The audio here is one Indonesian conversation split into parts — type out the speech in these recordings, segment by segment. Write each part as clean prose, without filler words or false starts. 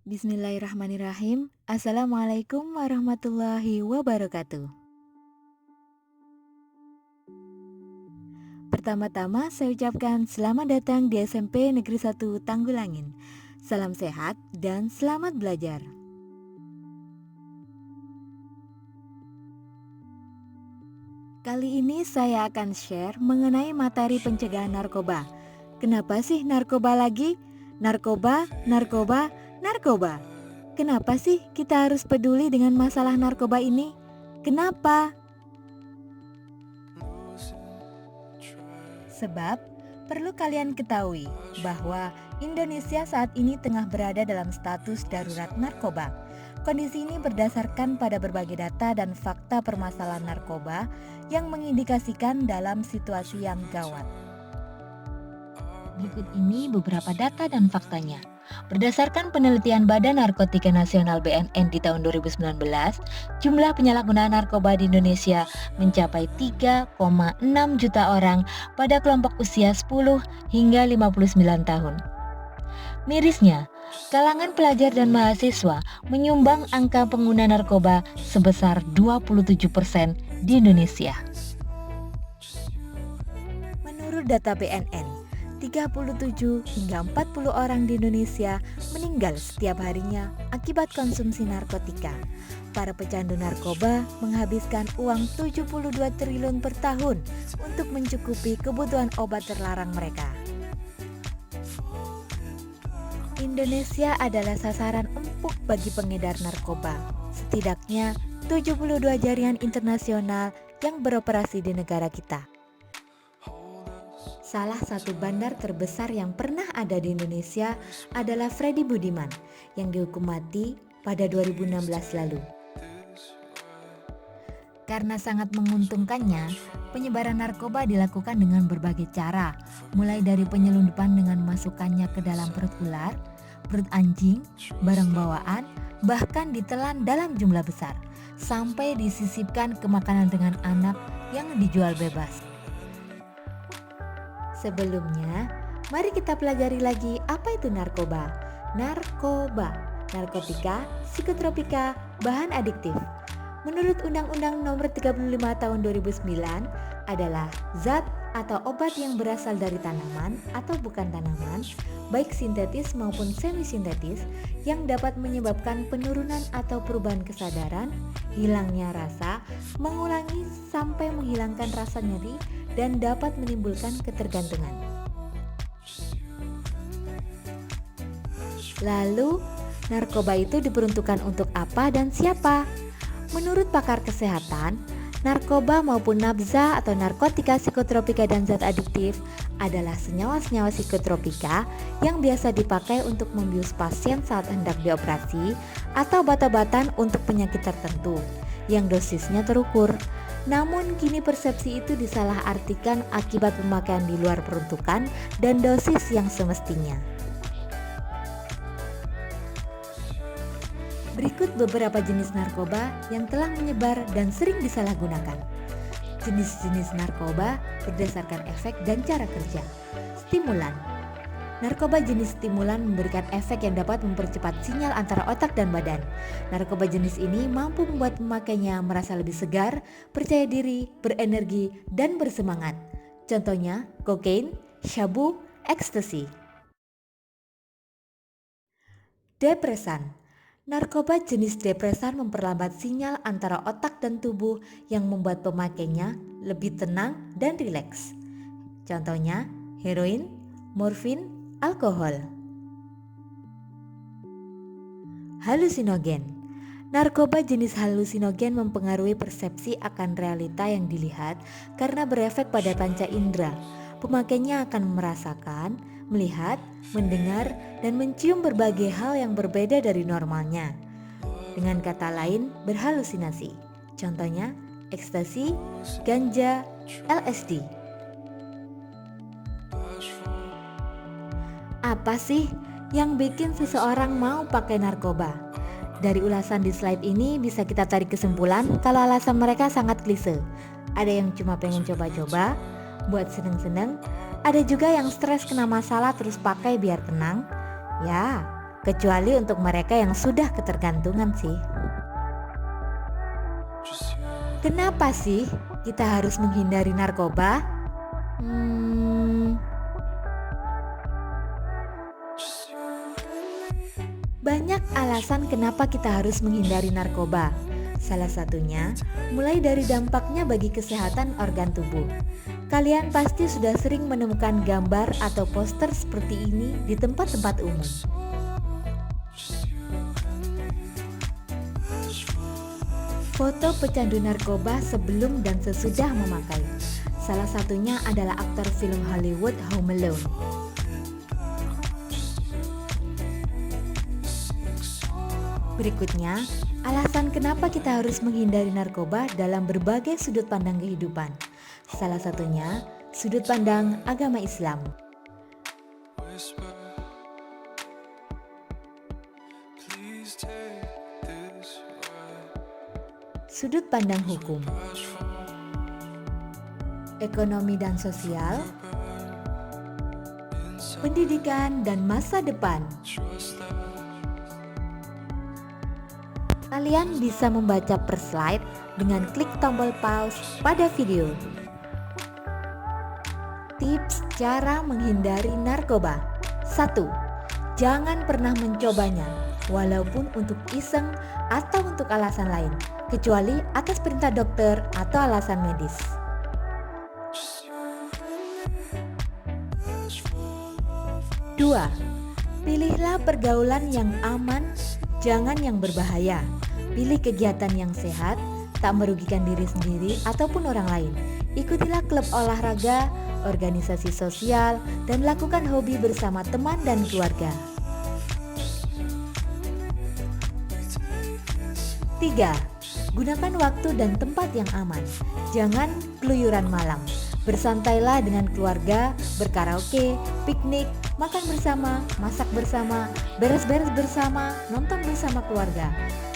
Bismillahirrahmanirrahim. Assalamualaikum warahmatullahi wabarakatuh. Pertama-tama saya ucapkan selamat datang di SMP Negeri 1 Tanggulangin. Salam sehat dan selamat belajar. Kali ini saya akan share mengenai materi pencegahan narkoba. Kenapa sih narkoba lagi? Narkoba, narkoba, narkoba. Kenapa sih kita harus peduli dengan masalah narkoba ini? Kenapa? Sebab perlu kalian ketahui bahwa Indonesia saat ini tengah berada dalam status darurat narkoba. Kondisi ini berdasarkan pada berbagai data dan fakta permasalahan narkoba yang mengindikasikan dalam situasi yang gawat. Berikut ini beberapa data dan faktanya. Berdasarkan penelitian Badan Narkotika Nasional BNN di tahun 2019, jumlah penyalahgunaan narkoba di Indonesia mencapai 3,6 juta orang pada kelompok usia 10 hingga 59 tahun. Mirisnya, kalangan pelajar dan mahasiswa menyumbang angka pengguna narkoba sebesar 27% di Indonesia. Menurut data BNN, 37 hingga 40 orang di Indonesia meninggal setiap harinya akibat konsumsi narkotika. Para pecandu narkoba menghabiskan uang 72 triliun per tahun untuk mencukupi kebutuhan obat terlarang mereka. Indonesia adalah sasaran empuk bagi pengedar narkoba. Setidaknya 72 jaringan internasional yang beroperasi di negara kita. Salah satu bandar terbesar yang pernah ada di Indonesia adalah Freddy Budiman yang dihukum mati pada 2016 lalu. Karena sangat menguntungkannya, penyebaran narkoba dilakukan dengan berbagai cara, mulai dari penyelundupan dengan memasukkannya ke dalam perut ular, perut anjing, barang bawaan, bahkan ditelan dalam jumlah besar, sampai disisipkan ke makanan dengan anak yang dijual bebas. Sebelumnya, mari kita pelajari lagi apa itu narkoba. Narkoba, narkotika, psikotropika, bahan adiktif. Menurut Undang-Undang Nomor 35 Tahun 2009 adalah zat atau obat yang berasal dari tanaman atau bukan tanaman, baik sintetis maupun semi-sintetis, yang dapat menyebabkan penurunan atau perubahan kesadaran, hilangnya rasa, mengulangi sampai menghilangkan rasa nyeri, dan dapat menimbulkan ketergantungan. Lalu, narkoba itu diperuntukkan untuk apa dan siapa? Menurut pakar kesehatan, narkoba maupun nabza atau narkotika, psikotropika, dan zat adiktif adalah senyawa-senyawa psikotropika yang biasa dipakai untuk membius pasien saat hendak dioperasi atau obat-obatan untuk penyakit tertentu yang dosisnya terukur. Namun kini persepsi itu disalahartikan akibat pemakaian di luar peruntukan dan dosis yang semestinya. Berikut beberapa jenis narkoba yang telah menyebar dan sering disalahgunakan. Jenis-jenis narkoba berdasarkan efek dan cara kerja. Stimulan. Narkoba jenis stimulan memberikan efek yang dapat mempercepat sinyal antara otak dan badan. Narkoba jenis ini mampu membuat pemakainya merasa lebih segar, percaya diri, berenergi, dan bersemangat. Contohnya, kokain, syabu, ekstasi. Depresan. Narkoba jenis depresan memperlambat sinyal antara otak dan tubuh yang membuat pemakainya lebih tenang dan rileks. Contohnya, heroin, morfin, alkohol. Halusinogen. Narkoba jenis halusinogen mempengaruhi persepsi akan realita yang dilihat karena berefek pada panca indera. Pemakainya akan merasakan, melihat, mendengar, dan mencium berbagai hal yang berbeda dari normalnya. Dengan kata lain, berhalusinasi. Contohnya, ekstasi, ganja, LSD. Apa sih yang bikin seseorang mau pakai narkoba? Dari ulasan di slide ini bisa kita tarik kesimpulan kalau alasan mereka sangat klise. Ada yang cuma pengen coba-coba, buat seneng-seneng. Ada juga yang stres kena masalah terus pakai biar tenang. Ya, kecuali untuk mereka yang sudah ketergantungan sih. Kenapa sih kita harus menghindari narkoba? Banyak alasan kenapa kita harus menghindari narkoba. Salah satunya, mulai dari dampaknya bagi kesehatan organ tubuh. Kalian pasti sudah sering menemukan gambar atau poster seperti ini di tempat-tempat umum. Foto pecandu narkoba sebelum dan sesudah memakai. Salah satunya adalah aktor film Hollywood Home Alone. Berikutnya, alasan kenapa kita harus menghindari narkoba dalam berbagai sudut pandang kehidupan. Salah satunya, sudut pandang agama Islam. Sudut pandang hukum, ekonomi dan sosial, pendidikan dan masa depan. Kalian bisa membaca per slide dengan klik tombol pause pada video. Tips cara menghindari narkoba. 1. Jangan pernah mencobanya, walaupun untuk iseng atau untuk alasan lain, kecuali atas perintah dokter atau alasan medis. 2. Pilihlah pergaulan yang aman, jangan yang berbahaya. Pilih kegiatan yang sehat, tak merugikan diri sendiri ataupun orang lain. Ikutilah klub olahraga, organisasi sosial, dan lakukan hobi bersama teman dan keluarga. 3. Gunakan waktu dan tempat yang aman. Jangan keluyuran malam. Bersantailah dengan keluarga, berkaraoke, piknik, makan bersama, masak bersama, beres-beres bersama, nonton bersama keluarga.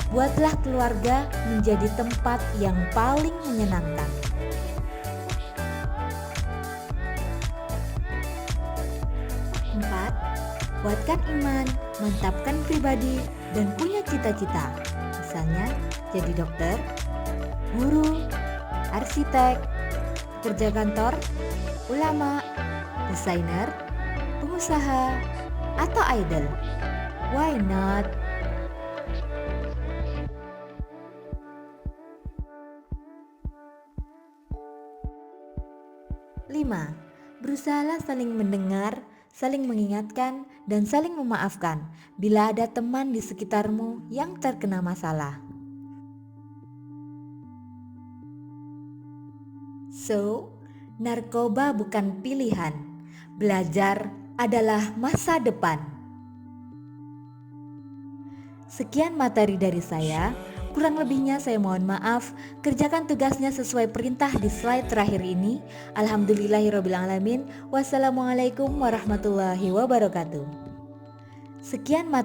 Buatlah keluarga menjadi tempat yang paling menyenangkan. 4. Kuatkan iman, mantapkan pribadi, dan punya cita-cita. Misalnya, jadi dokter, guru, arsitek, pekerja kantor, ulama, desainer, pengusaha, atau idol. Why not? 5. Berusahalah saling mendengar, saling mengingatkan, dan saling memaafkan bila ada teman di sekitarmu yang terkena masalah. So, narkoba bukan pilihan. Belajar adalah masa depan. Sekian materi dari saya. Kurang lebihnya saya mohon maaf. Kerjakan tugasnya sesuai perintah di slide terakhir ini. Alhamdulillahirrabbilalamin. Wassalamualaikum warahmatullahi wabarakatuh. Sekian materi